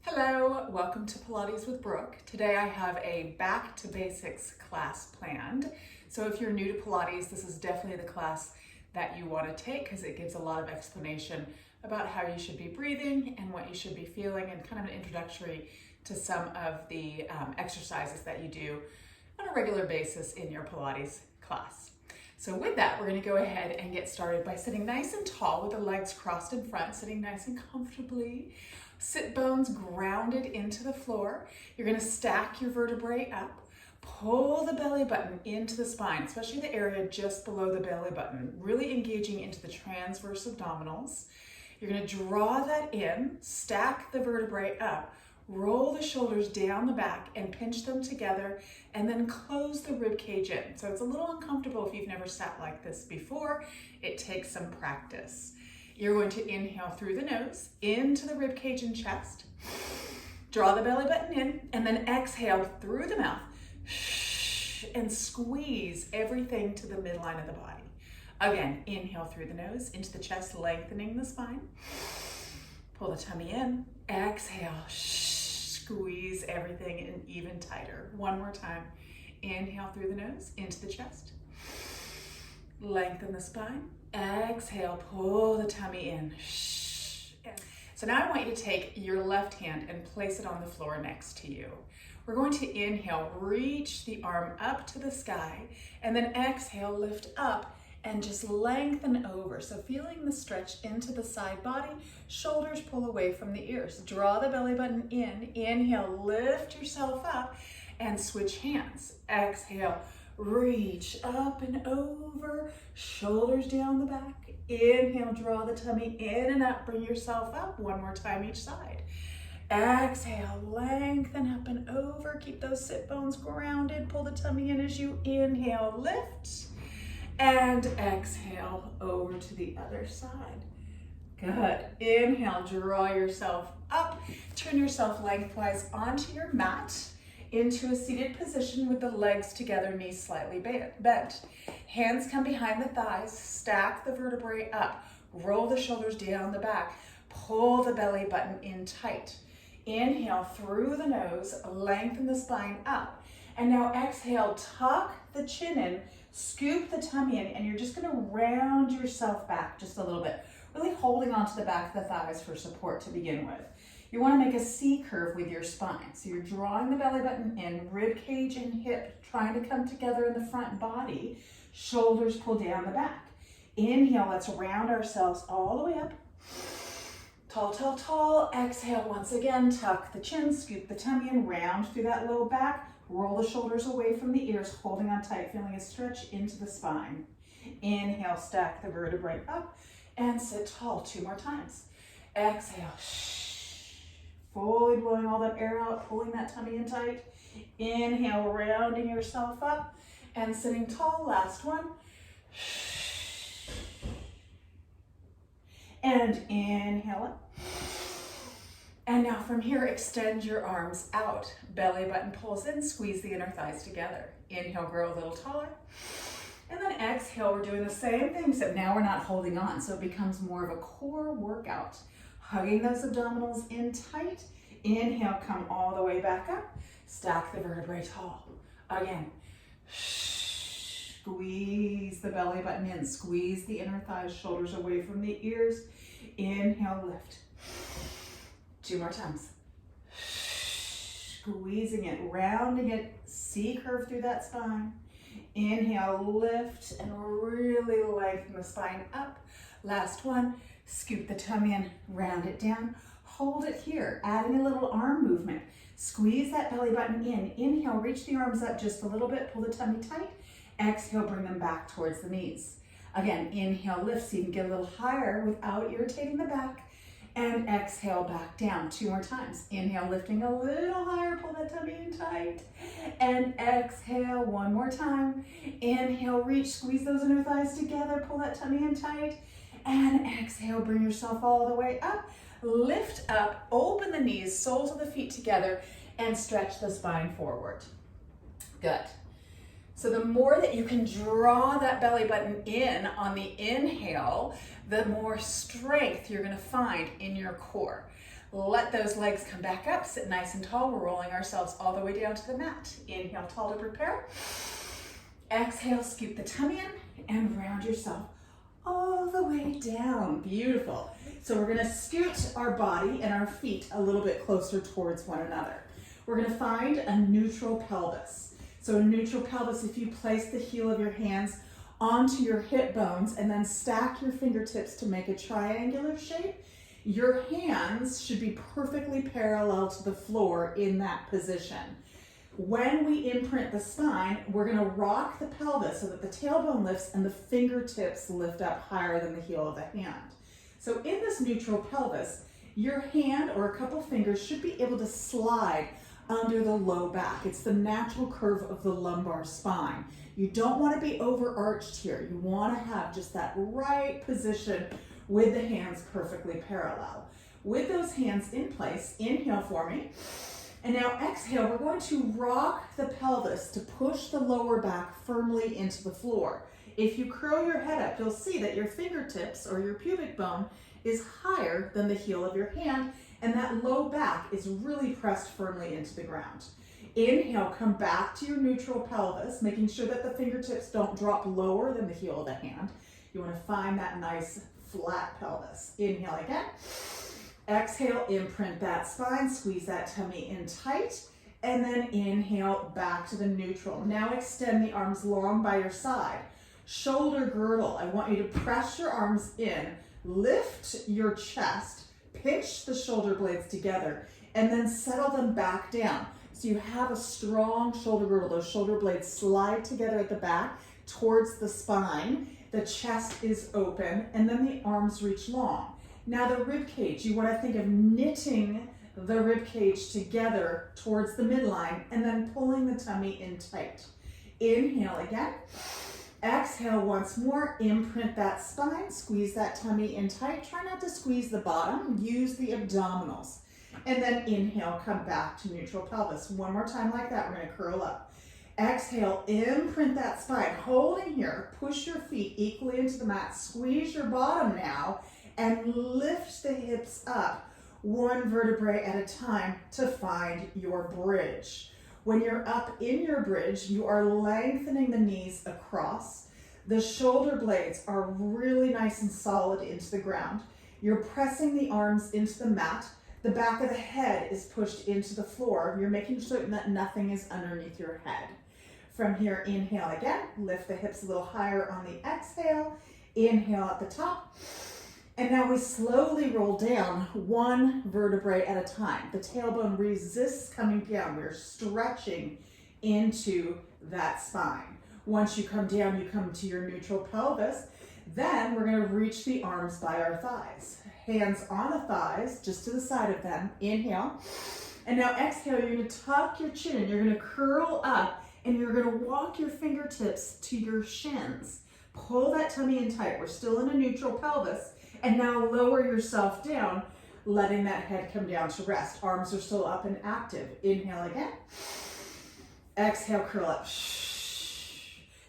Hello, welcome to Pilates with Brooke. Today I have a back to basics class planned. So if you're new to Pilates, this is definitely the class that you want to take because it gives a lot of explanation about how you should be breathing and what you should be feeling, and kind of an introductory to some of the exercises that you do on a regular basis in your Pilates class. So with that, we're going to go ahead and get started by sitting nice and tall with the legs crossed in front, sitting nice and comfortably. Sit bones grounded into the floor. You're going to stack your vertebrae up. Pull the belly button into the spine, especially the area just below the belly button, really engaging into the transverse abdominals. You're going to draw that in, stack the vertebrae up, roll the shoulders down the back and pinch them together, and then close the rib cage in. So it's a little uncomfortable if you've never sat like this before. It takes some practice. You're going to inhale through the nose into the rib cage and chest. Draw the belly button in, and then exhale through the mouth and squeeze everything to the midline of the body. Again, inhale through the nose into the chest, lengthening the spine. Pull the tummy in. Exhale, squeeze everything in even tighter. One more time. Inhale through the nose into the chest. Lengthen the spine. Exhale, pull the tummy in. So now I want you to take your left hand and place it on the floor next to you. We're going to inhale, reach the arm up to the sky, and then exhale, lift up and just lengthen over. So feeling the stretch into the side body, shoulders pull away from the ears. Draw the belly button in, inhale, lift yourself up and switch hands. Exhale, reach up and over, shoulders down the back. Inhale, draw the tummy in and up, bring yourself up. One more time each side. Exhale, lengthen up and over. Keep those sit bones grounded. Pull the tummy in as you inhale, lift. And exhale over to the other side. Good. Inhale, draw yourself up. Turn yourself lengthwise onto your mat into a seated position with the legs together, knees slightly bent. Hands come behind the thighs, stack the vertebrae up, roll the shoulders down the back, pull the belly button in tight. Inhale through the nose, lengthen the spine up. And now exhale, tuck the chin in, scoop the tummy in, and you're just gonna round yourself back just a little bit, really holding onto the back of the thighs for support to begin with. You want to make a C curve with your spine. So you're drawing the belly button in, rib cage and hip trying to come together in the front body, shoulders pull down the back. Inhale, let's round ourselves all the way up. Tall, tall, tall. Exhale once again, tuck the chin, scoop the tummy in, round through that low back, roll the shoulders away from the ears, holding on tight, feeling a stretch into the spine. Inhale, stack the vertebrae up and sit tall 2 more times. Exhale, fully blowing all that air out, pulling that tummy in tight. Inhale, rounding yourself up and sitting tall. Last one. And inhale up. And now from here, extend your arms out. Belly button pulls in, squeeze the inner thighs together. Inhale, grow a little taller. And then exhale, we're doing the same thing, except now we're not holding on, so it becomes more of a core workout. Hugging those abdominals in tight. Inhale, come all the way back up. Stack the vertebrae tall. Again. Squeeze the belly button in. Squeeze the inner thighs, shoulders away from the ears. Inhale, lift. 2 more times. Squeezing it, rounding it, C curve through that spine. Inhale, lift, and really lengthen the spine up. Last one. Scoop the tummy in, round it down, hold it here, adding a little arm movement. Squeeze that belly button in. Inhale, reach the arms up just a little bit, pull the tummy tight. Exhale, bring them back towards the knees. Again, inhale, lift so you can get a little higher without irritating the back. And exhale, back down 2 more times. Inhale, lifting a little higher, pull that tummy in tight. And exhale, 1 more time. Inhale, reach, squeeze those inner thighs together, pull that tummy in tight. And exhale, bring yourself all the way up. Lift up, open the knees, soles of the feet together, and stretch the spine forward. Good. So the more that you can draw that belly button in on the inhale, the more strength you're going to find in your core. Let those legs come back up, sit nice and tall. We're rolling ourselves all the way down to the mat. Inhale, tall to prepare. Exhale, scoop the tummy in and round yourself all the way down. Beautiful. So we're gonna scoot our body and our feet a little bit closer towards one another. We're gonna find a neutral pelvis. So a neutral pelvis, if you place the heel of your hands onto your hip bones and then stack your fingertips to make a triangular shape, your hands should be perfectly parallel to the floor in that position. When we imprint the spine, we're gonna rock the pelvis so that the tailbone lifts and the fingertips lift up higher than the heel of the hand. So in this neutral pelvis, your hand or a couple fingers should be able to slide under the low back. It's the natural curve of the lumbar spine. You don't want to be overarched here. You want to have just that right position with the hands perfectly parallel. With those hands in place, inhale for me. And now exhale, we're going to rock the pelvis to push the lower back firmly into the floor. If you curl your head up, you'll see that your fingertips or your pubic bone is higher than the heel of your hand, and that low back is really pressed firmly into the ground. Inhale, come back to your neutral pelvis, making sure that the fingertips don't drop lower than the heel of the hand. You want to find that nice flat pelvis. Inhale again. Exhale, imprint that spine, squeeze that tummy in tight, and then inhale back to the neutral. Now extend the arms long by your side. Shoulder girdle, I want you to press your arms in, lift your chest, pinch the shoulder blades together, and then settle them back down. So you have a strong shoulder girdle. Those shoulder blades slide together at the back towards the spine. The chest is open, and then the arms reach long. Now the rib cage, you want to think of knitting the rib cage together towards the midline and then pulling the tummy in tight. Inhale again. Exhale once more, imprint that spine, squeeze that tummy in tight. Try not to squeeze the bottom, use the abdominals. And then inhale, come back to neutral pelvis. One more time like that, we're gonna curl up. Exhale, imprint that spine, holding here, push your feet equally into the mat, squeeze your bottom now, and lift the hips up one vertebrae at a time to find your bridge. When you're up in your bridge, you are lengthening the knees across. The shoulder blades are really nice and solid into the ground. You're pressing the arms into the mat. The back of the head is pushed into the floor. You're making certain that nothing is underneath your head. From here, inhale again. Lift the hips a little higher on the exhale. Inhale at the top. And now we slowly roll down one vertebrae at a time. The tailbone resists coming down. We're stretching into that spine. Once you come down, you come to your neutral pelvis. Then we're gonna reach the arms by our thighs. Hands on the thighs, just to the side of them. Inhale. And now exhale, you're gonna tuck your chin and you're gonna curl up and you're gonna walk your fingertips to your shins. Pull that tummy in tight. We're still in a neutral pelvis. And now lower yourself down, letting that head come down to rest. Arms are still up and active. Inhale again. Exhale, curl up.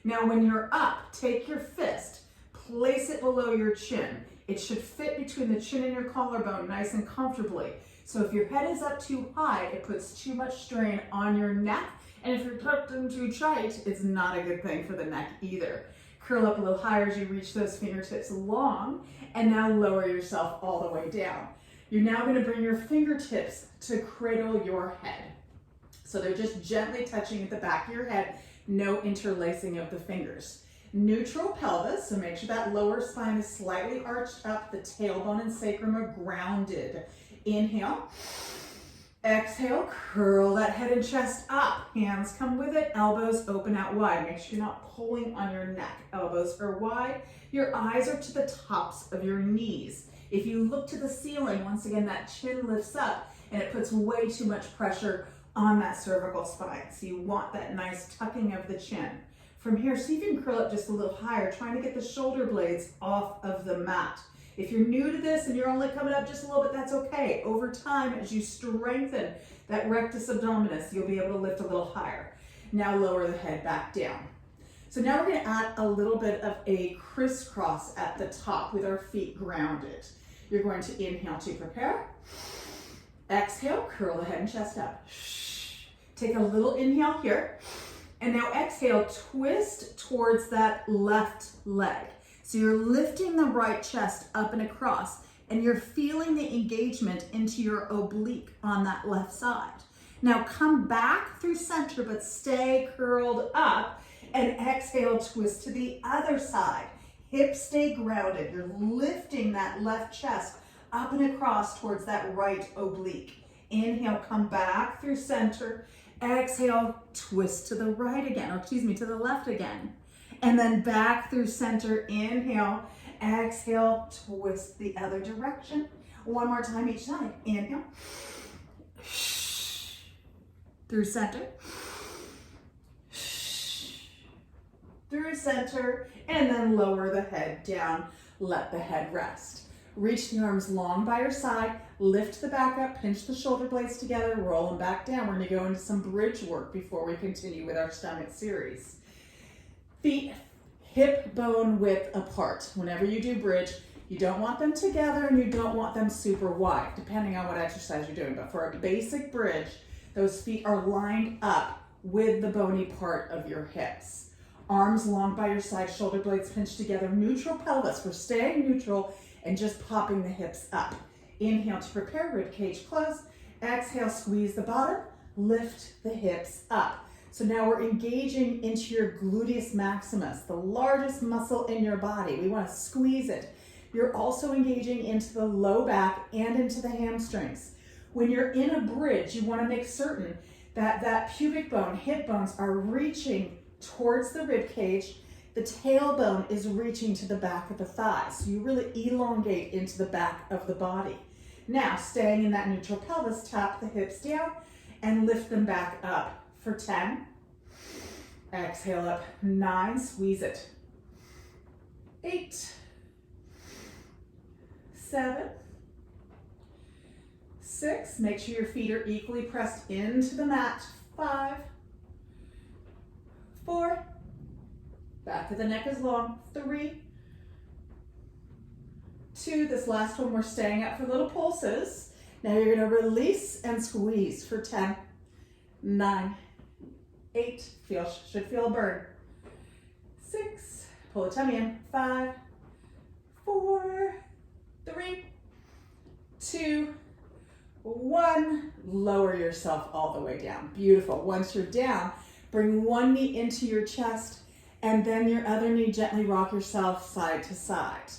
Now when you're up, take your fist, place it below your chin. It should fit between the chin and your collarbone nice and comfortably. So if your head is up too high, it puts too much strain on your neck. And if you're tucked in too tight, it's not a good thing for the neck either. Curl up a little higher as you reach those fingertips long, and now lower yourself all the way down. You're now going to bring your fingertips to cradle your head. So they're just gently touching at the back of your head, no interlacing of the fingers. Neutral pelvis, so make sure that lower spine is slightly arched up, the tailbone and sacrum are grounded. Inhale. Exhale, curl that head and chest up. Hands come with it, elbows open out wide. Make sure you're not pulling on your neck. Elbows are wide. Your eyes are to the tops of your knees. If you look to the ceiling, once again, that chin lifts up and it puts way too much pressure on that cervical spine. So you want that nice tucking of the chin. From here, see if you can curl up just a little higher, trying to get the shoulder blades off of the mat. If you're new to this and you're only coming up just a little bit, that's okay. Over time, as you strengthen that rectus abdominis, you'll be able to lift a little higher. Now lower the head back down. So now we're gonna add a little bit of a crisscross at the top with our feet grounded. You're going to inhale to prepare. Exhale, curl the head and chest up. Take a little inhale here. And now exhale, twist towards that left leg. So you're lifting the right chest up and across, and you're feeling the engagement into your oblique on that left side. Now come back through center, but stay curled up, and exhale, twist to the other side. Hips stay grounded. You're lifting that left chest up and across towards that right oblique. Inhale, come back through center. Exhale, twist to the right again, or excuse me, to the left again. And then back through center. Inhale, exhale, twist the other direction. One more time each side. Inhale. Through center. Through center. And then lower the head down. Let the head rest. Reach the arms long by your side, lift the back up, pinch the shoulder blades together, roll them back down. We're gonna go into some bridge work before we continue with our stomach series. Feet hip bone width apart. Whenever you do bridge, you don't want them together and you don't want them super wide, depending on what exercise you're doing. But for a basic bridge, those feet are lined up with the bony part of your hips. Arms long by your side, shoulder blades pinched together, neutral pelvis. We're staying neutral and just popping the hips up. Inhale to prepare, rib cage close. Exhale, squeeze the bottom, lift the hips up. So now we're engaging into your gluteus maximus, the largest muscle in your body. We want to squeeze it. You're also engaging into the low back and into the hamstrings. When you're in a bridge, you want to make certain that that pubic bone, hip bones are reaching towards the rib cage. The tailbone is reaching to the back of the thighs. So you really elongate into the back of the body. Now, staying in that neutral pelvis, tap the hips down and lift them back up for 10. Exhale up, 9, squeeze it. 8, 7, 6, make sure your feet are equally pressed into the mat. 5, 4, back of the neck is long. 3, 2, this last one we're staying up for little pulses. Now you're gonna release and squeeze for 10, 9, 8, should feel a burn. 6, pull the tummy in. 5, 4, 3, 2, 1. Lower yourself all the way down. Beautiful. Once you're down, bring one knee into your chest and then your other knee, gently rock yourself side to side.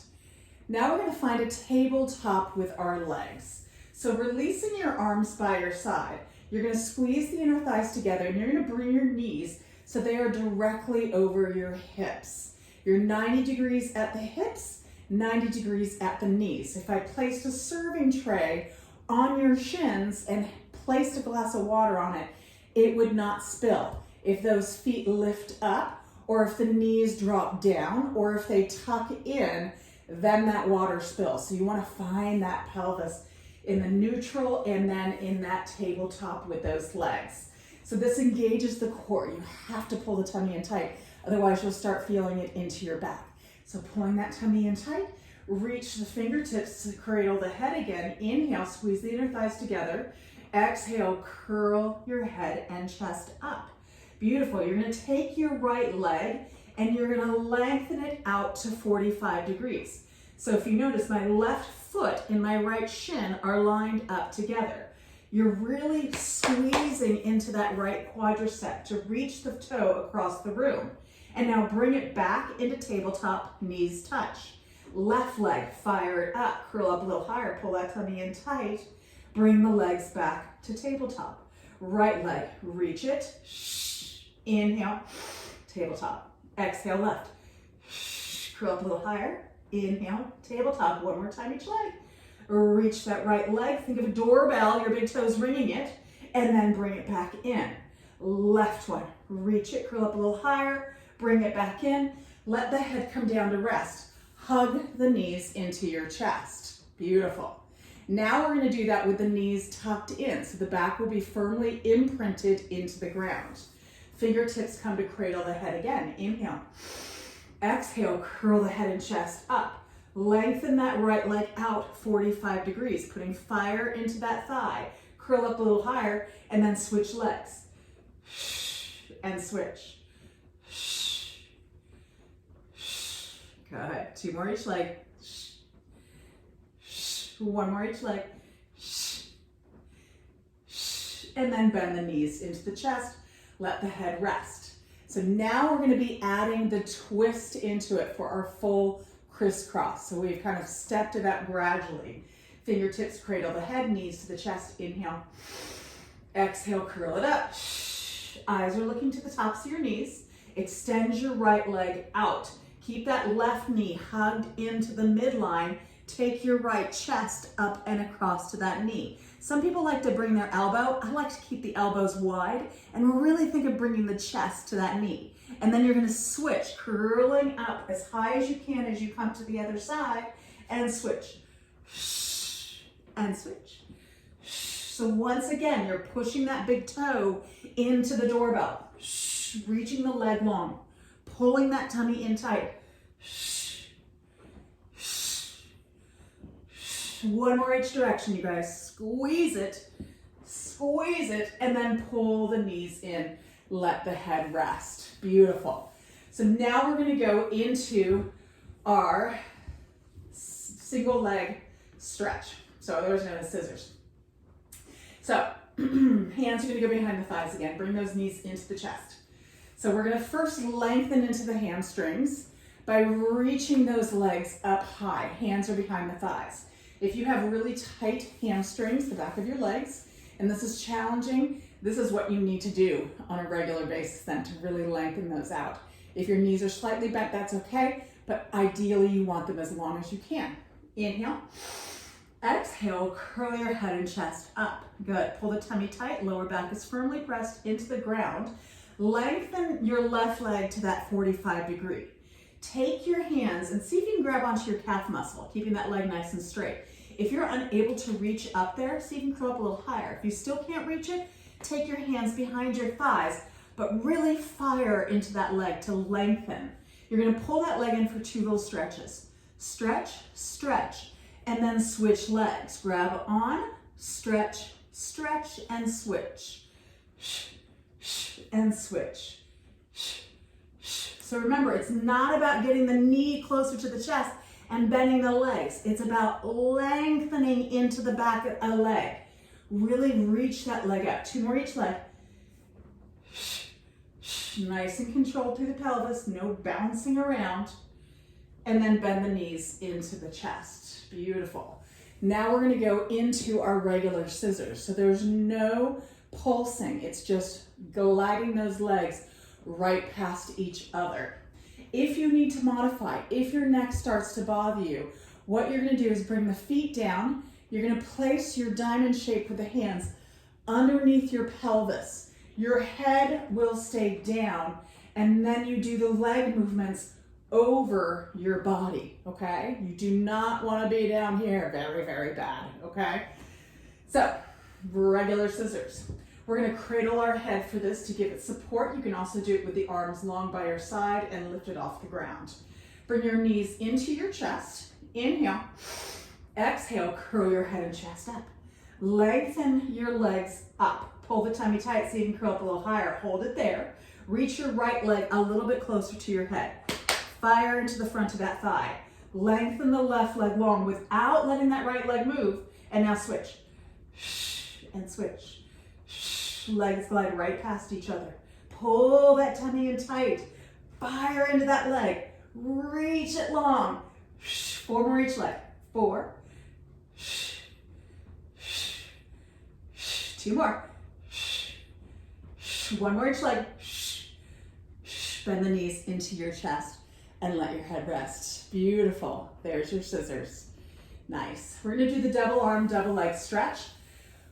Now we're going to find a tabletop with our legs. So releasing your arms by your side, you're going to squeeze the inner thighs together and you're going to bring your knees so they are directly over your hips. You're 90 degrees at the hips, 90 degrees at the knees. If I placed a serving tray on your shins and placed a glass of water on it, it would not spill. If those feet lift up, or if the knees drop down, or if they tuck in, then that water spills. So you want to find that pelvis in the neutral and then in that tabletop with those legs. So this engages the core. You have to pull the tummy in tight, otherwise you'll start feeling it into your back. So pulling that tummy in tight, reach the fingertips to cradle the head again. Inhale, squeeze the inner thighs together. Exhale, curl your head and chest up. Beautiful. You're going to take your right leg and you're going to lengthen it out to 45 degrees. So if you notice, my left foot and my right shin are lined up together. You're really squeezing into that right quadricep to reach the toe across the room. And now bring it back into tabletop, knees touch. Left leg, fire it up, curl up a little higher, pull that tummy in tight, bring the legs back to tabletop. Right leg, reach it, inhale, tabletop. Exhale, left, curl up a little higher, inhale, tabletop. One more time each leg. Reach that right leg, think of a doorbell, your big toes ringing it, and then bring it back in. Left one, reach it, curl up a little higher, bring it back in, let the head come down to rest. Hug the knees into your chest. Beautiful. Now we're going to do that with the knees tucked in, so the back will be firmly imprinted into the ground. Fingertips come to cradle the head again. Inhale. Exhale, curl the head and chest up. Lengthen that right leg out 45 degrees, putting fire into that thigh. Curl up a little higher, and then switch legs. And switch. Good. 2 more each leg. 1 more each leg. And then bend the knees into the chest. Let the head rest. So now we're going to be adding the twist into it for our full crisscross. So we've kind of stepped it up gradually. Fingertips cradle the head, knees to the chest. Inhale. Exhale, curl it up. Eyes are looking to the tops of your knees. Extend your right leg out. Keep that left knee hugged into the midline. Take your right chest up and across to that knee. Some people like to bring their elbow. I like to keep the elbows wide and really think of bringing the chest to that knee. And then you're going to switch, curling up as high as you can as you come to the other side, and switch. And switch. So once again, you're pushing that big toe into the doorbell, reaching the leg long, pulling that tummy in tight. 1 more each direction, you guys. Squeeze it, and then pull the knees in. Let the head rest. Beautiful. So now we're going to go into our single leg stretch. So there's no scissors. So hands are going to go behind the thighs again. Bring those knees into the chest. So we're going to first lengthen into the hamstrings by reaching those legs up high. Hands are behind the thighs. If you have really tight hamstrings, the back of your legs, and this is challenging, this is what you need to do on a regular basis then to really lengthen those out. If your knees are slightly bent, that's okay, but ideally you want them as long as you can. Inhale. Exhale, curl your head and chest up. Good. Pull the tummy tight, lower back is firmly pressed into the ground. Lengthen your left leg to that 45 degree. Take your hands and see if you can grab onto your calf muscle, keeping that leg nice and straight. If you're unable to reach up there, see if you can curl up a little higher. If you still can't reach it, take your hands behind your thighs, but really fire into that leg to lengthen. You're going to pull that leg in for 2 little stretches. Stretch, stretch, and then switch legs. Grab on, stretch, stretch, and switch. And switch. So remember, it's not about getting the knee closer to the chest and bending the legs. It's about lengthening into the back of a leg. Really reach that leg up. 2 more each leg. Nice and controlled through the pelvis, no bouncing around. And then bend the knees into the chest. Beautiful. Now we're going to go into our regular scissors. So there's no pulsing. It's just gliding those legs right past each other. If you need to modify, if your neck starts to bother you, what you're going to do is bring the feet down. You're going to place your diamond shape with the hands underneath your pelvis. Your head will stay down, and then you do the leg movements over your body, okay? You do not want to be down here. Very, very bad, okay? So, regular scissors. We're going to cradle our head for this to give it support. You can also do it with the arms long by your side and lift it off the ground. Bring your knees into your chest. Inhale. Exhale, curl your head and chest up. Lengthen your legs up. Pull the tummy tight so you can curl up a little higher. Hold it there. Reach your right leg a little bit closer to your head. Fire into the front of that thigh. Lengthen the left leg long without letting that right leg move. And now switch. And switch. Legs glide right past each other. Pull that tummy in tight. Fire into that leg. Reach it long. 4 more each leg. 4. 2 more. 1 more each leg. Bend the knees into your chest and let your head rest. Beautiful. There's your scissors. Nice. We're going to do the double arm, double leg stretch.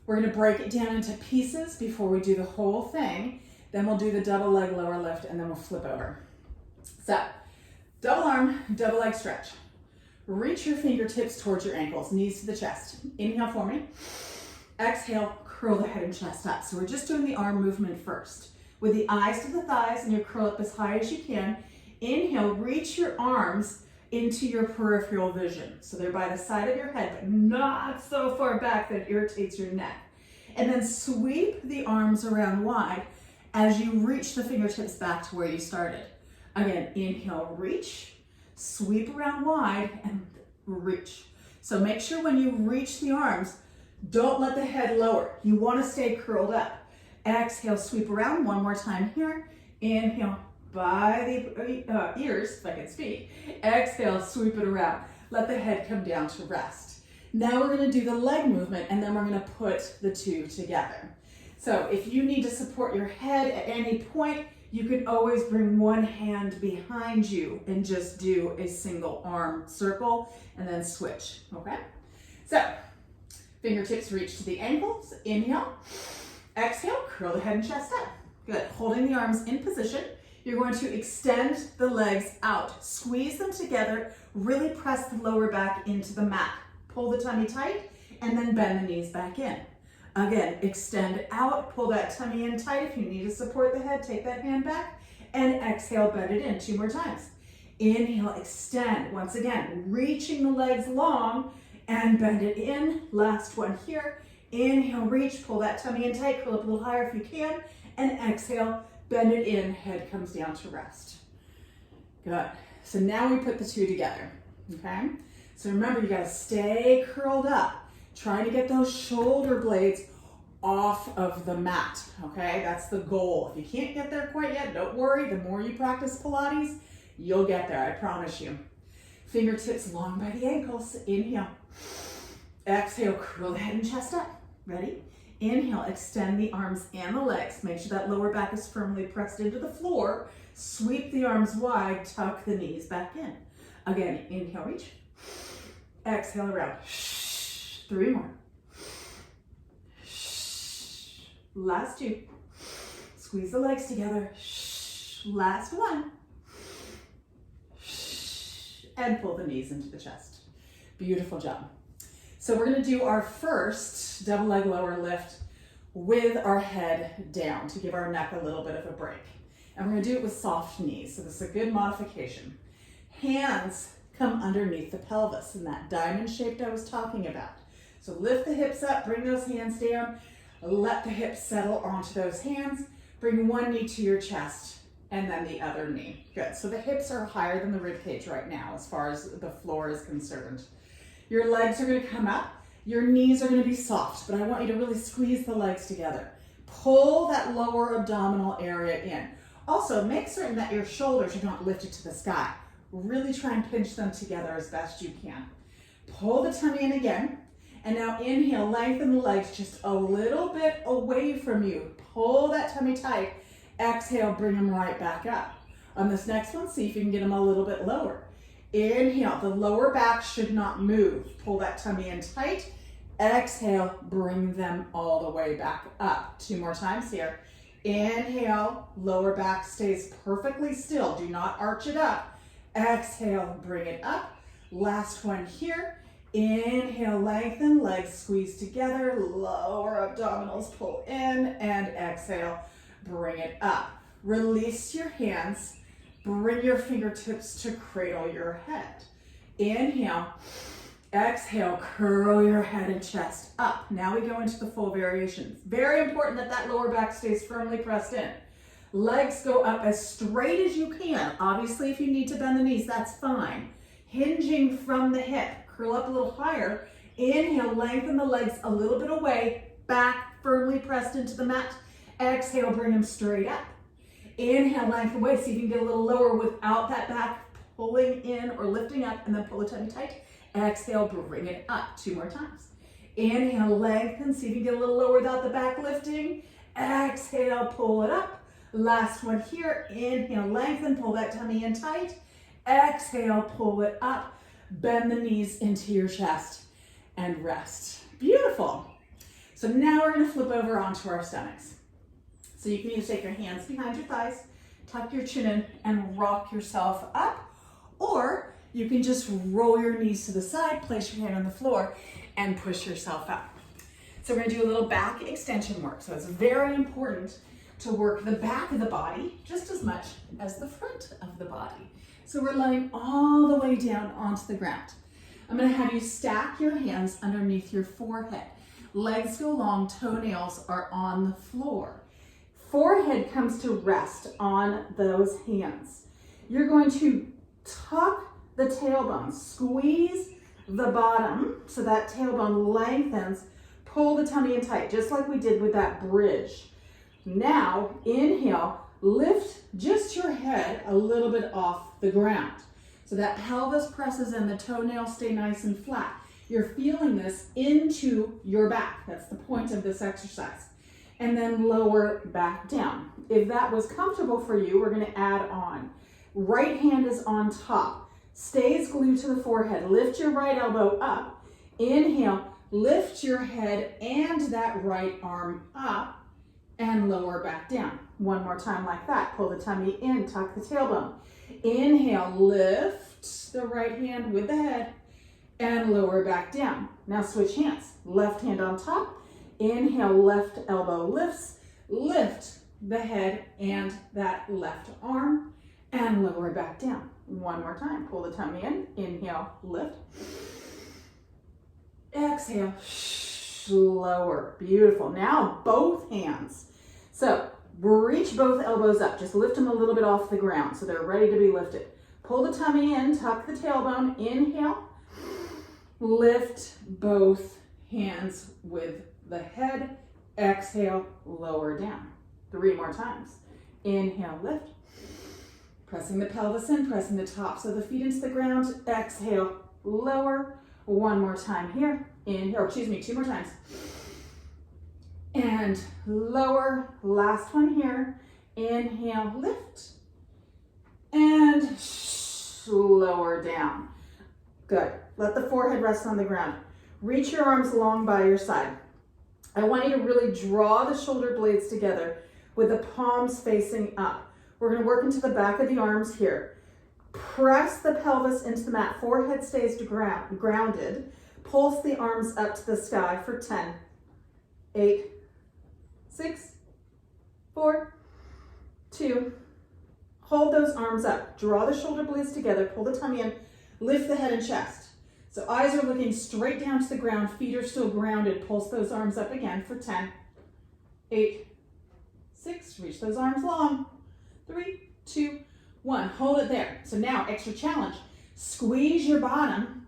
We're going to break it down into pieces before we do the whole thing. Then we'll do the double leg lower lift, and then we'll flip over. So, double arm, double leg stretch. Reach your fingertips towards your ankles, knees to the chest. Inhale for me. Exhale, curl the head and chest up. So we're just doing the arm movement first. With the eyes to the thighs, and you curl up as high as you can. Inhale, reach your arms into your peripheral vision. So they're by the side of your head, but not so far back that it irritates your neck. And then sweep the arms around wide as you reach the fingertips back to where you started. Again, inhale, reach, sweep around wide, and reach. So make sure when you reach the arms, don't let the head lower. You want to stay curled up. Exhale, sweep around one more time here. Inhale, by the ears, if I can speak. Exhale, sweep it around. Let the head come down to rest. Now we're going to do the leg movement, and then we're going to put the two together. So if you need to support your head at any point, you can always bring one hand behind you and just do a single arm circle and then switch, okay? So fingertips reach to the ankles, inhale. Exhale, curl the head and chest up. Good, holding the arms in position. You're going to extend the legs out. Squeeze them together, really press the lower back into the mat. Pull the tummy tight, and then bend the knees back in. Again, extend out, pull that tummy in tight. If you need to support the head, take that hand back, and exhale, bend it in 2 more times. Inhale, extend. Once again, reaching the legs long, and bend it in. Last one here. Inhale, reach, pull that tummy in tight, curl up a little higher if you can, and exhale, bend it in, head comes down to rest. Good. So now we put the two together, okay? So remember, you gotta stay curled up, trying to get those shoulder blades off of the mat, okay? That's the goal. If you can't get there quite yet, don't worry. The more you practice Pilates, you'll get there, I promise you. Fingertips long by the ankles. Inhale. Exhale, curl the head and chest up. Ready? Inhale, extend the arms and the legs. Make sure that lower back is firmly pressed into the floor. Sweep the arms wide, tuck the knees back in. Again, inhale, reach. Exhale, around. 3 more. Last 2. Squeeze the legs together. Last 1. And pull the knees into the chest. Beautiful job. So we're going to do our first double leg lower lift with our head down to give our neck a little bit of a break. And we're going to do it with soft knees. So this is a good modification. Hands come underneath the pelvis in that diamond shape I was talking about. So lift the hips up, bring those hands down, let the hips settle onto those hands, bring one knee to your chest and then the other knee. Good. So the hips are higher than the rib cage right now as far as the floor is concerned. Your legs are going to come up. Your knees are going to be soft, but I want you to really squeeze the legs together. Pull that lower abdominal area in. Also, make certain that your shoulders are not lifted to the sky. Really try and pinch them together as best you can. Pull the tummy in again. And now inhale, lengthen the legs just a little bit away from you. Pull that tummy tight. Exhale, bring them right back up. On this next one, see if you can get them a little bit lower. Inhale, the lower back should not move. Pull that tummy in tight. Exhale, bring them all the way back up. 2 more times here. Inhale, lower back stays perfectly still. Do not arch it up. Exhale, bring it up. Last one here. Inhale, lengthen, legs squeeze together. Lower abdominals pull in and exhale, bring it up. Release your hands. Bring your fingertips to cradle your head. Inhale, exhale, curl your head and chest up. Now we go into the full variations. Very important that that lower back stays firmly pressed in. Legs go up as straight as you can. Obviously, if you need to bend the knees, that's fine. Hinging from the hip, curl up a little higher. Inhale, lengthen the legs a little bit away, back firmly pressed into the mat. Exhale, bring them straight up. Inhale, lengthen away, see if you can get a little lower without that back pulling in or lifting up, and then pull the tummy tight. Exhale, bring it up 2 more times. Inhale, lengthen, see if you can get a little lower without the back lifting. Exhale, pull it up. Last one here. Inhale, lengthen, pull that tummy in tight. Exhale, pull it up. Bend the knees into your chest and rest. Beautiful. So now we're going to flip over onto our stomachs. So you can either take your hands behind your thighs, tuck your chin in, and rock yourself up, or you can just roll your knees to the side, place your hand on the floor, and push yourself up. So we're going to do a little back extension work. So it's very important to work the back of the body just as much as the front of the body. So we're laying all the way down onto the ground. I'm gonna have you stack your hands underneath your forehead. Legs go long, toenails are on the floor. Forehead comes to rest on those hands. You're going to tuck the tailbone, squeeze the bottom so that tailbone lengthens, pull the tummy in tight, just like we did with that bridge. Now, inhale, lift just your head a little bit off the ground. So that pelvis presses in, the toenails stay nice and flat. You're feeling this into your back. That's the point of this exercise. And then lower back down. If that was comfortable for you, we're gonna add on. Right hand is on top, stays glued to the forehead. Lift your right elbow up. Inhale, lift your head and that right arm up and lower back down. One more time like that. Pull the tummy in, tuck the tailbone. Inhale, lift the right hand with the head and lower back down. Now switch hands. Left hand on top. Inhale, left elbow lifts. Lift the head and that left arm and lower back down. One more time. Pull the tummy in. Inhale, lift. Exhale, lower. Beautiful. Now both hands. So reach both elbows up. Just lift them a little bit off the ground so they're ready to be lifted. Pull the tummy in, tuck the tailbone. Inhale, lift both hands with the head. Exhale, lower down. 3 more times. Inhale, lift. Pressing the pelvis in, pressing the tops of the feet into the ground. Exhale, lower. 1 more time here. Inhale, 2 more times. And lower. Last one here. Inhale, lift. And lower down. Good. Let the forehead rest on the ground. Reach your arms long by your side. I want you to really draw the shoulder blades together with the palms facing up. We're going to work into the back of the arms here. Press the pelvis into the mat. Forehead stays grounded. Pulse the arms up to the sky for 10, 8, 6, 4, 2. Hold those arms up. Draw the shoulder blades together. Pull the tummy in. Lift the head and chest. So eyes are looking straight down to the ground. Feet are still grounded. Pulse those arms up again for 10, 8, 6. Reach those arms long. 3, 2, 1. Hold it there. So now, extra challenge. Squeeze your bottom.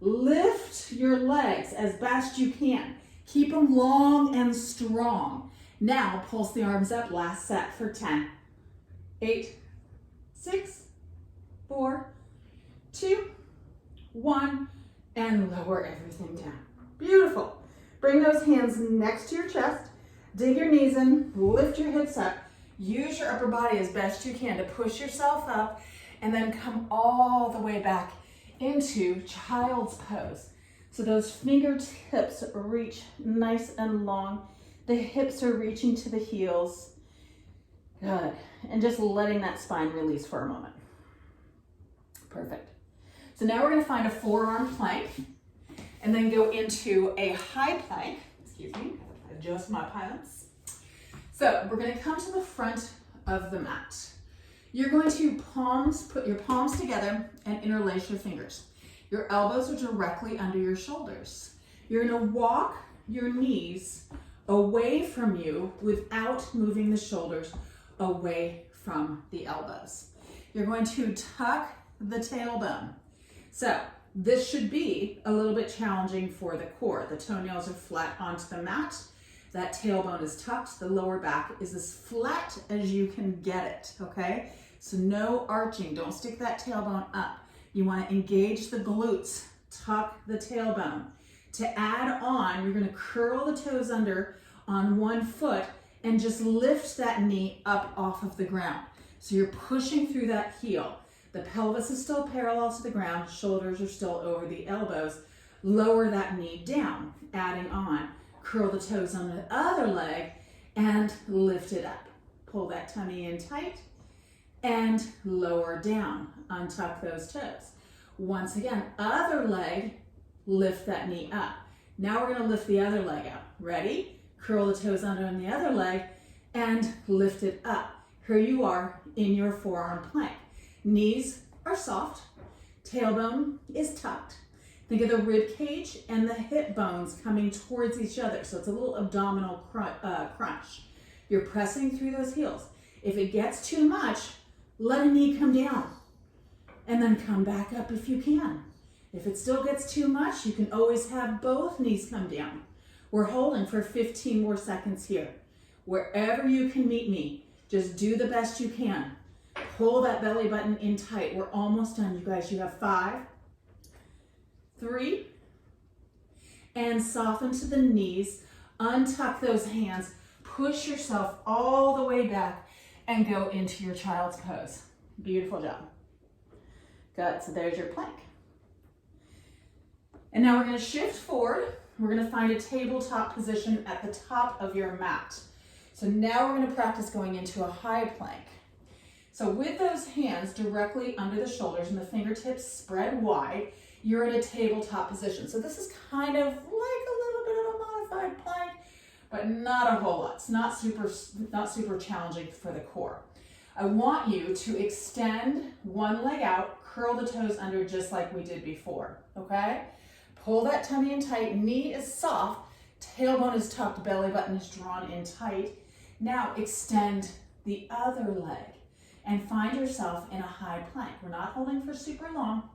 Lift your legs as best you can. Keep them long and strong. Now, pulse the arms up. Last set for 10, 8, 6, 4, 2, 1. And lower everything down. Beautiful. Bring those hands next to your chest. Dig your knees in. Lift your hips up. Use your upper body as best you can to push yourself up and then come all the way back into child's pose. So those fingertips reach nice and long. The hips are reaching to the heels. Good. And just letting that spine release for a moment. Perfect. So now we're going to find a forearm plank and then go into a high plank. Excuse me, adjust my pants. So we're going to come to the front of the mat. You're going to put your palms together and interlace your fingers. Your elbows are directly under your shoulders. You're going to walk your knees away from you without moving the shoulders away from the elbows. You're going to tuck the tailbone. So this should be a little bit challenging for the core. The toenails are flat onto the mat. That tailbone is tucked. The lower back is as flat as you can get it, okay? So no arching. Don't stick that tailbone up. You want to engage the glutes. Tuck the tailbone. To add on, you're going to curl the toes under on one foot and just lift that knee up off of the ground. So you're pushing through that heel. The pelvis is still parallel to the ground. Shoulders are still over the elbows. Lower that knee down, adding on. Curl the toes on the other leg and lift it up. Pull that tummy in tight and lower down. Untuck those toes. Once again, other leg, lift that knee up. Now we're going to lift the other leg up. Ready? Curl the toes under on the other leg and lift it up. Here you are in your forearm plank. Knees are soft. Tailbone is tucked. Think of the rib cage and the hip bones coming towards each other. So it's a little abdominal crunch. You're pressing through those heels. If it gets too much, let a knee come down and then come back up if you can. If it still gets too much, you can always have both knees come down. We're holding for 15 more seconds here. Wherever you can meet me, just do the best you can. Pull that belly button in tight. We're almost done, you guys. You have 5, 3, and soften to the knees. Untuck those hands. Push yourself all the way back and go into your child's pose. Beautiful job. Good, so there's your plank. And now we're gonna shift forward. We're gonna find a tabletop position at the top of your mat. So now we're gonna practice going into a high plank. So with those hands directly under the shoulders and the fingertips spread wide, you're in a tabletop position. So this is kind of like a little bit of a modified plank, but not a whole lot. It's not super challenging for the core. I want you to extend one leg out, curl the toes under just like we did before, okay? Pull that tummy in tight, knee is soft, tailbone is tucked, belly button is drawn in tight. Now extend the other leg and find yourself in a high plank. We're not holding for super long.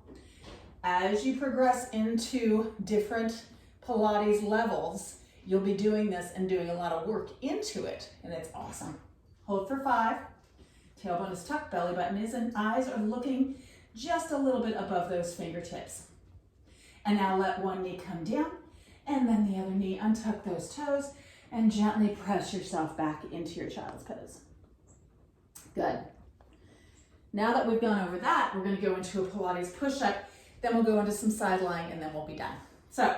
As you progress into different Pilates levels, you'll be doing this and doing a lot of work into it, and it's awesome. Hold for 5. Tailbone is tucked, belly button is, and eyes are looking just a little bit above those fingertips. And now let one knee come down, and then the other knee, untuck those toes, and gently press yourself back into your child's pose. Good. Now that we've gone over that, we're gonna go into a Pilates push-up, then we'll go into some side lying, and then we'll be done. So,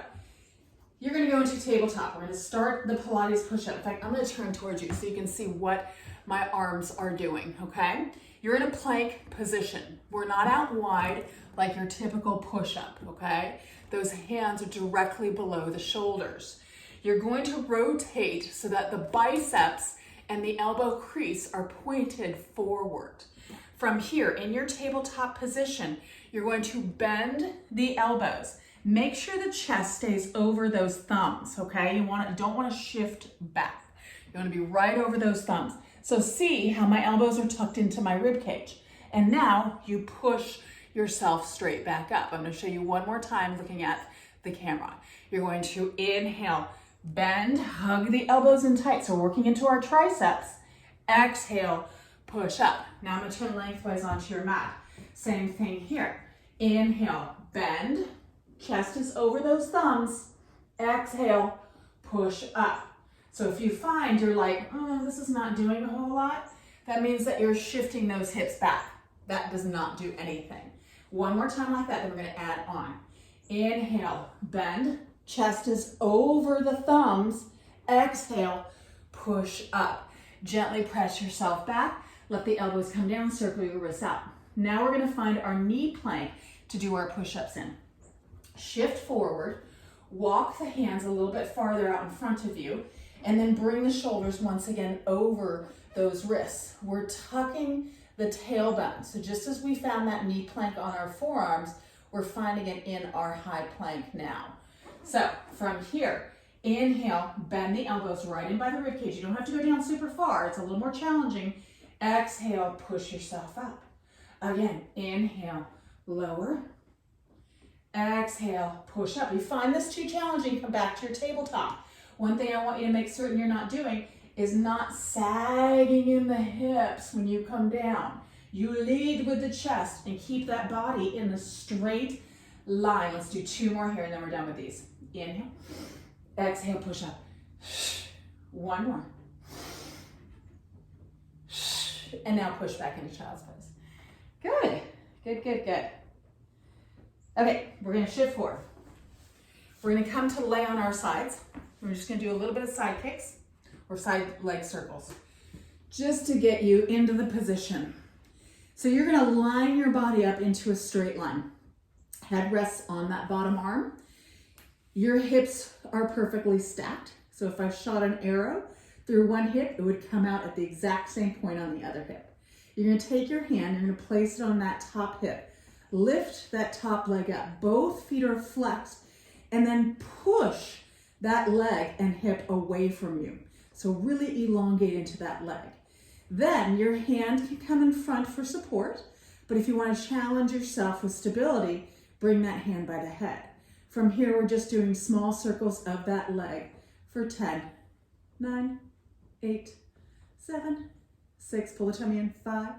you're gonna go into tabletop. We're gonna start the Pilates push-up. In fact, I'm gonna turn towards you so you can see what my arms are doing, okay? You're in a plank position. We're not out wide like your typical push-up, okay? Those hands are directly below the shoulders. You're going to rotate so that the biceps and the elbow crease are pointed forward. From here, in your tabletop position, you're going to bend the elbows. Make sure the chest stays over those thumbs, okay? You don't want to shift back. You want to be right over those thumbs. So see how my elbows are tucked into my rib cage. And now you push yourself straight back up. I'm going to show you one more time looking at the camera. You're going to inhale, bend, hug the elbows in tight. So working into our triceps. Exhale, push up. Now I'm going to turn lengthwise onto your mat. Same thing here. Inhale, bend, chest is over those thumbs. Exhale, push up. So if you find you're like, oh, this is not doing a whole lot, that means that you're shifting those hips back. That does not do anything. One more time like that, then we're gonna add on. Inhale, bend, chest is over the thumbs. Exhale, push up. Gently press yourself back. Let the elbows come down, circle your wrists out. Now we're gonna find our knee plank to do our push-ups in. Shift forward, walk the hands a little bit farther out in front of you, and then bring the shoulders once again over those wrists. We're tucking the tailbone. So just as we found that knee plank on our forearms, we're finding it in our high plank now. So from here, inhale, bend the elbows right in by the ribcage. You don't have to go down super far. It's a little more challenging. Exhale, push yourself up. Again, inhale, lower. Exhale, push up. You find this too challenging, come back to your tabletop. One thing I want you to make certain you're not doing is not sagging in the hips when you come down. You lead with the chest and keep that body in the straight line. Let's do 2 more here and then we're done with these. Inhale, exhale, push up. 1 more. And now push back into child's pose. Good, good, good, good. Okay, we're gonna shift forward. We're gonna come to lay on our sides. We're just gonna do a little bit of side kicks or side leg circles, just to get you into the position. So you're gonna line your body up into a straight line. Head rests on that bottom arm. Your hips are perfectly stacked. So if I shot an arrow through one hip, it would come out at the exact same point on the other hip. You're gonna take your hand, you're gonna place it on that top hip. Lift that top leg up. Both feet are flexed, and then push that leg and hip away from you. So really elongate into that leg. Then your hand can come in front for support, but if you want to challenge yourself with stability, bring that hand by the head. From here, we're just doing small circles of that leg for 10, 9, 8, 7, 6, pull the tummy in, 5,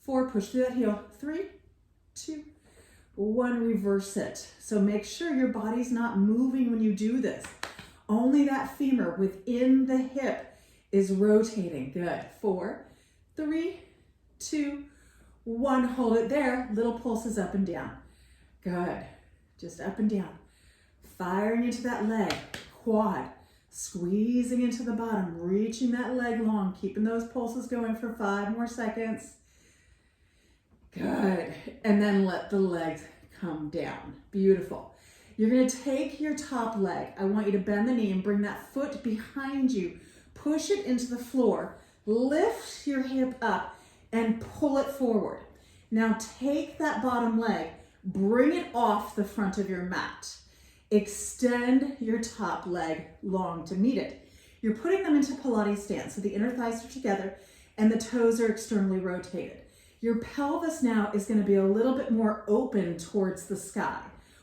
4, push through that heel, 3, 2, 1, reverse it. So make sure your body's not moving when you do this. Only that femur within the hip is rotating. Good. 4, 3, 2, 1. Hold it there. Little pulses up and down. Good. Just up and down. Firing into that leg. Quad. Squeezing into the bottom. Reaching that leg long. Keeping those pulses going for 5 more seconds. Good. And then let the legs come down. Beautiful. You're going to take your top leg. I want you to bend the knee and bring that foot behind you. Push it into the floor. Lift your hip up and pull it forward. Now take that bottom leg, bring it off the front of your mat. Extend your top leg long to meet it. You're putting them into Pilates stance, so the inner thighs are together and the toes are externally rotated. Your pelvis now is going to be a little bit more open towards the sky.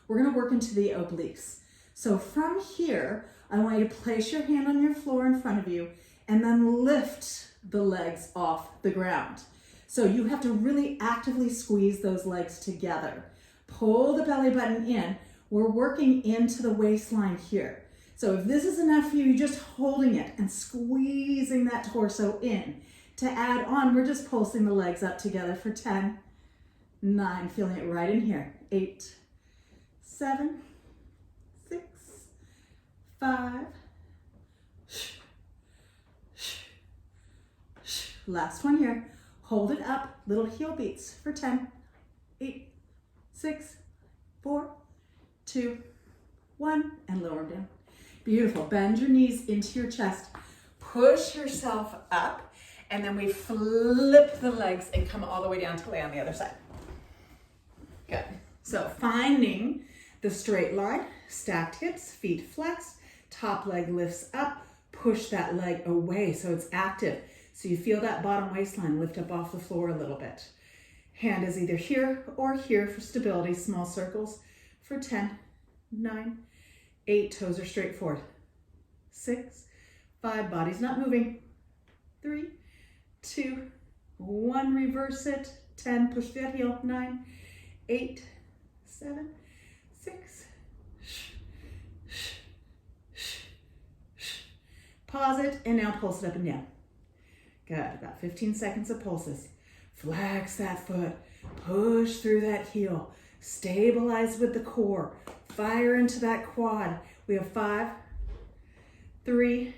We're going to work into the obliques. So from here, I want you to place your hand on your floor in front of you and then lift the legs off the ground. So you have to really actively squeeze those legs together. Pull the belly button in. We're working into the waistline here. So if this is enough for you, you're just holding it and squeezing that torso in. To add on, we're just pulsing the legs up together for 10, 9, feeling it right in here, 8, 7, 6, 5, last one here. Hold it up, little heel beats for 10, 8, 6, 4, 2, 1, and lower them down. Beautiful. Bend your knees into your chest. Push yourself up, and then we flip the legs and come all the way down to lay on the other side. Good. So finding the straight line, stacked hips, feet flexed, top leg lifts up, push that leg away so it's active. So you feel that bottom waistline lift up off the floor a little bit. Hand is either here or here for stability, small circles for 10, 9, 8, toes are straight forward, 6, 5, body's not moving, 3, 2, 1, reverse it, 10, push that heel, 9, 8, 7, 6, pause it, and now pulse it up and down. Good, about 15 seconds of pulses. Flex that foot, push through that heel, stabilize with the core, fire into that quad. We have 5, 3,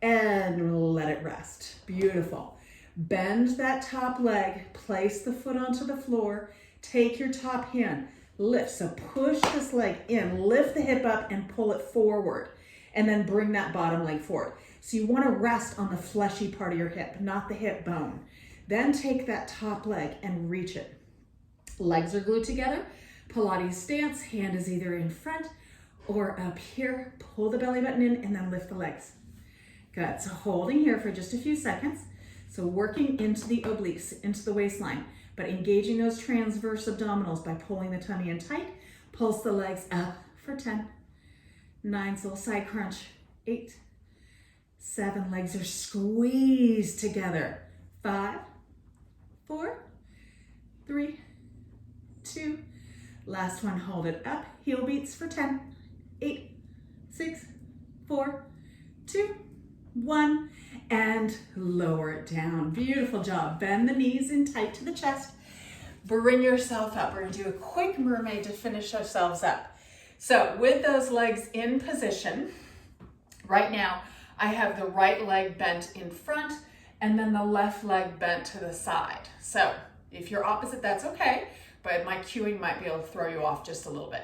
and let it rest. Beautiful. Bend that top leg, place the foot onto the floor, take your top hand, lift. So push this leg in, lift the hip up and pull it forward, and then bring that bottom leg forward. So you want to rest on the fleshy part of your hip, not the hip bone. Then take that top leg and reach it. Legs are glued together. Pilates stance, hand is either in front or up here. Pull the belly button in and then lift the legs. Good, so holding here for just a few seconds. So working into the obliques, into the waistline, but engaging those transverse abdominals by pulling the tummy in tight. Pulse the legs up for 10, 9, so side crunch, 8, 7, legs are squeezed together, 5, 4, 3, 2, last one, hold it up, heel beats for 10, 8, 6, 4, 2, 1, and lower it down. Beautiful job. Bend the knees in tight to the chest. Bring yourself up. We're going to do a quick mermaid to finish ourselves up. So with those legs in position, right now I have the right leg bent in front and then the left leg bent to the side. So if you're opposite, that's okay, but my cueing might be able to throw you off just a little bit.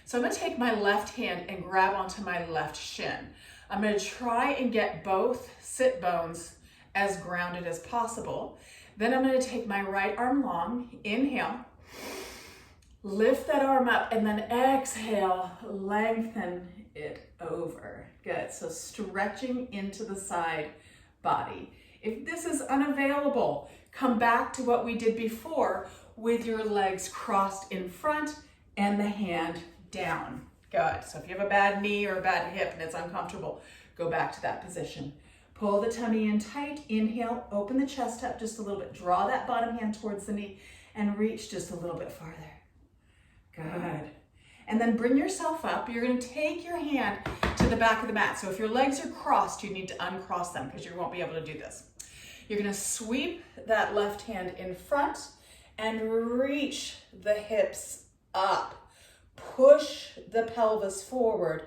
So I'm going to take my left hand and grab onto my left shin. I'm going to try and get both sit bones as grounded as possible. Then I'm going to take my right arm long, inhale, Lift that arm up and then exhale, lengthen it over. Good, so stretching into the side body. If this is unavailable, come back to what we did before with your legs crossed in front and the hand down. Good, so if you have a bad knee or a bad hip and it's uncomfortable, go back to that position. Pull the tummy in tight, inhale, open the chest up just a little bit, draw that bottom hand towards the knee and reach just a little bit farther. Good. And then bring yourself up. You're going to take your hand to the back of the mat. So if your legs are crossed, you need to uncross them because you won't be able to do this. You're going to sweep that left hand in front and reach the hips up. Push the pelvis forward.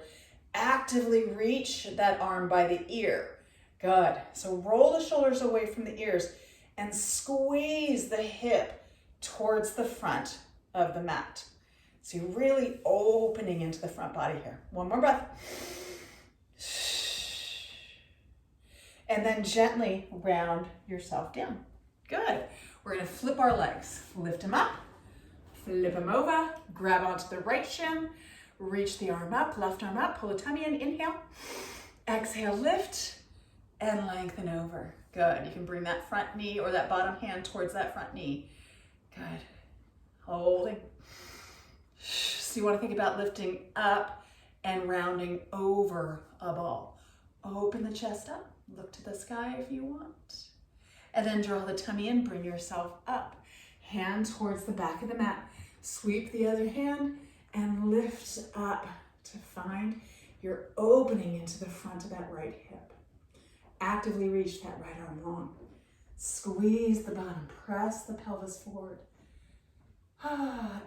Actively reach that arm by the ear. Good. So roll the shoulders away from the ears and squeeze the hip towards the front of the mat. So you're really opening into the front body here. One more breath. And then gently round yourself down. Good. We're going to flip our legs. Lift them up, flip them over, grab onto the right shin, reach the arm up, left arm up, pull the tummy in, inhale, exhale, lift, and lengthen over. Good. You can bring that front knee or that bottom hand towards that front knee. Good. Holding. So you want to think about lifting up and rounding over a ball. Open the chest up, look to the sky if you want. And then draw the tummy in, bring yourself up. Hand towards the back of the mat. Sweep the other hand and lift up to find you're opening into the front of that right hip. Actively reach that right arm long. Squeeze the bottom, press the pelvis forward.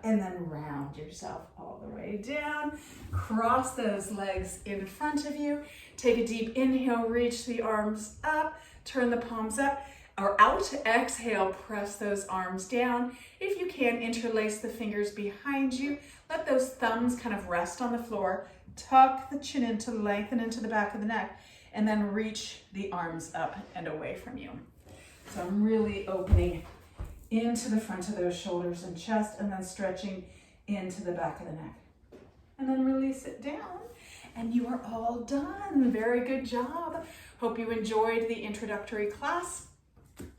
And then round yourself all the way down. Cross those legs in front of you. Take a deep inhale, reach the arms up, turn the palms up or out. Exhale, press those arms down. If you can, interlace the fingers behind you. Let those thumbs kind of rest on the floor. Tuck the chin in to lengthen into the back of the neck and then reach the arms up and away from you. So I'm really opening into the front of those shoulders and chest and then stretching into the back of the neck. And then release it down and you are all done. Very good job. Hope you enjoyed the introductory class.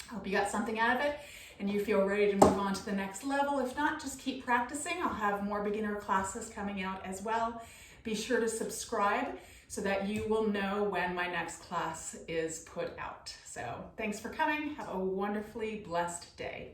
Hope you got something out of it and you feel ready to move on to the next level. If not, just keep practicing. I'll have more beginner classes coming out as well. Be sure to subscribe so that you will know when my next class is put out. So thanks for coming. Have a wonderfully blessed day.